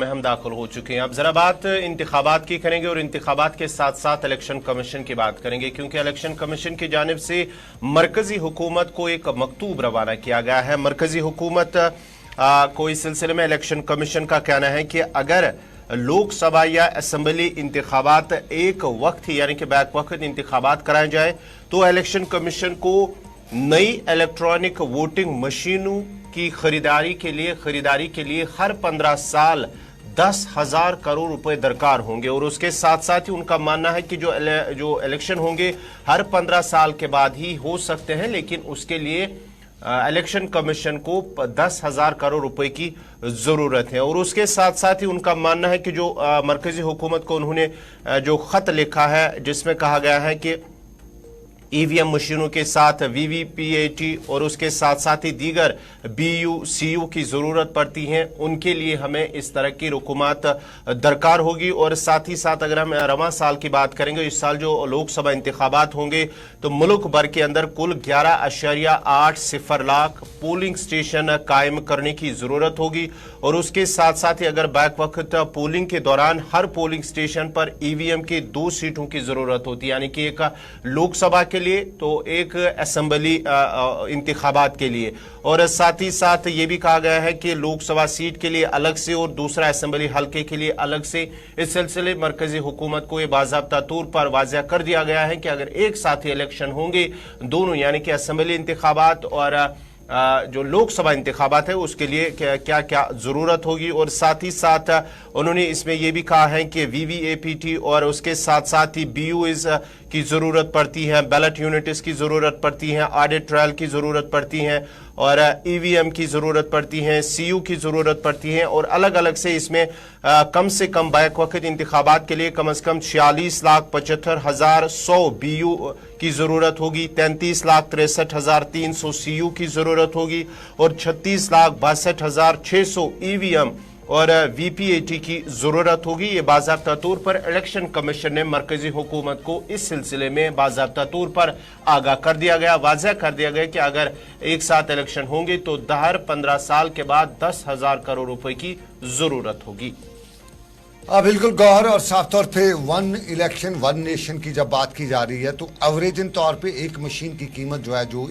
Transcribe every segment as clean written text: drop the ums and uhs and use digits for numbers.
में हम दाखिल हो चुके हैं। अब जरा बात इंतखाबात की करेंगे और इंतखाबात के साथ साथ इलेक्शन कमीशन की बात करेंगे, क्योंकि इलेक्शन कमीशन की जानिब से मरकजी हुकूमत को एक मकतूब रवाना किया गया है। मरकजी हुकूमत को इस सिलसिले में इलेक्शन कमीशन का कहना है कि अगर लोकसभा या असम्बली इंतखाबात एक वक्त ही यानी कि बैक वक्त इंतखाबात कराए जाए तो इलेक्शन कमीशन को नई इलेक्ट्रॉनिक वोटिंग मशीनों की खरीदारी के लिए हर 15 साल 10,000 करोड़ रुपए दरकार होंगे। और उसके साथ साथ ही उनका मानना है कि जो इलेक्शन होंगे हर 15 साल के बाद ही हो सकते हैं, लेकिन उसके लिए इलेक्शन कमीशन को 10,000 करोड़ रुपए की जरूरत है। और उसके साथ साथ ही उनका मानना है कि जो मरकजी हुकूमत को उन्होंने जो खत लिखा है जिसमें कहा गया है कि ईवीएम मशीनों के साथ वीवीपीएटी और उसके साथ साथ ही दीगर बीयू सीयू की जरूरत पड़ती है, उनके लिए हमें इस तरह की रुकूमत दरकार होगी। और साथ ही साथ अगर हम रवां साल की बात करेंगे, इस साल जो लोकसभा इंतखाबात होंगे तो मुल्क भर के अंदर कुल 11.80 लाख पोलिंग स्टेशन कायम करने की जरूरत होगी। और उसके साथ साथ ही अगर बैक वक्त पोलिंग के दौरान हर पोलिंग स्टेशन पर ईवीएम की 2 सीटों की जरूरत होती है, यानी कि एक लोकसभा के लिए तो एक असेंबली इंतखाबात के लिए। और साथ ही साथ ये भी कहा गया है कि लोकसभा सीट के लिए अलग से और दूसरा असेंबली हल्के के लिए अलग से। इस सिलसिले मरकजी हुकूमत को यह बाज़ाब्ता तौर पर वाज़ेह कर दिया गया है कि अगर एक साथ ही इलेक्शन होंगे दोनों यानी कि असेंबली इंतखाबात और जो लोकसभा इंतखाबात है उसके लिए क्या क्या जरूरत होगी। और साथ ही साथ उन्होंने इसमें यह भी कहा है कि वीवीएपीटी और उसके साथ साथ ही बीयूज की जरूरत पड़ती है, बैलेट यूनिट्स की जरूरत पड़ती है, ऑडिट ट्रायल की जरूरत पड़ती है और ईवीएम की जरूरत पड़ती है, सीयू की जरूरत पड़ती है। और अलग अलग से इसमें कम से कम बैक वक्त इंतखाबात के लिए कम से कम 46,75,100 बीयू की जरूरत होगी, 33,63,300 सीयू की जरूरत होगी और 36,62,600 ईवीएम और वीपीएटी की जरूरत होगी। ये बाज़ाब्ता तौर पर इलेक्शन कमीशन ने मरकजी हुकूमत को इस सिलसिले में बाज़ाब्ता तौर पर आगाह कर दिया गया, वाज़ेह कर दिया गया कि अगर एक साथ इलेक्शन होंगे तो हर 15 साल के बाद 10,000 करोड़ रुपए की जरूरत होगी। बिल्कुल गौर और साफ तौर पे वन इलेक्शन वन नेशन की जब बात की जा रही है तो एवरेजन तौर पे एक मशीन की कीमत जो है जो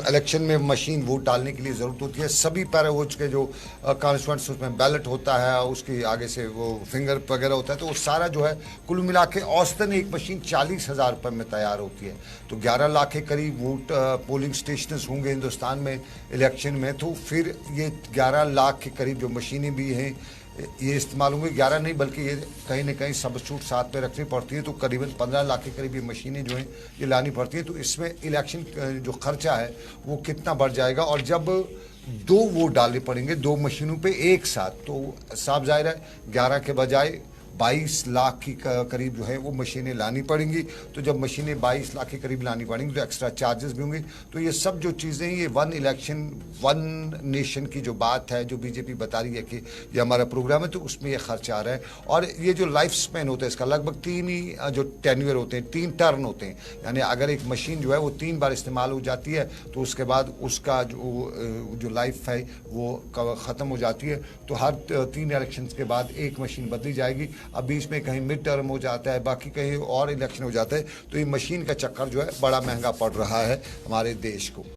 इलेक्शन में मशीन वोट डालने के लिए ज़रूरत होती है, सभी पैरावोट्स के जो कॉन्स्टिट्यूएंट्स उसमें बैलेट होता है, उसकी आगे से वो फिंगर वगैरह होता है, तो वो सारा जो है कुल मिला के औसतन एक मशीन 40,000 रुपये में तैयार होती है। तो 11 लाख के करीब वोट पोलिंग स्टेशन होंगे हिंदुस्तान में इलेक्शन में, तो फिर ये 11 लाख के करीब जो मशीनें भी हैं ये इस्तेमाल होंगी। 11 नहीं बल्कि ये कहीं ना कहीं सबस्टिट्यूट साथ में रखनी पड़ती है, तो करीबन 15 लाख के करीब ये मशीनें जो हैं ये लानी पड़ती हैं। तो इसमें इलेक्शन जो खर्चा है वो कितना बढ़ जाएगा। और जब 2 वोट डालने पड़ेंगे 2 मशीनों पे एक साथ, तो साफ जाहिर है 11 के बजाय 22 लाख की करीब जो है वो मशीनें लानी पड़ेंगी। तो जब मशीनें 22 लाख के करीब लानी पड़ेंगी तो एक्स्ट्रा चार्जेस भी होंगे। तो ये सब जो चीज़ें ये वन इलेक्शन वन नेशन की जो बात है जो बीजेपी बता रही है कि ये हमारा प्रोग्राम है, तो उसमें ये खर्च आ रहा है। और ये जो लाइफ स्पैन होता है इसका लगभग 3 ही जो टेन्यूअर होते हैं, 3 टर्न होते हैं, यानी अगर एक मशीन जो है वो 3 बार इस्तेमाल हो जाती है तो उसके बाद उसका जो लाइफ है वो ख़त्म हो जाती है। तो हर 3 इलेक्शन के बाद एक मशीन बदली जाएगी। अब बीच में कहीं मिड टर्म हो जाता है, बाकी कहीं और इलेक्शन हो जाता है, तो ये मशीन का चक्कर जो है बड़ा महंगा पड़ रहा है हमारे देश को।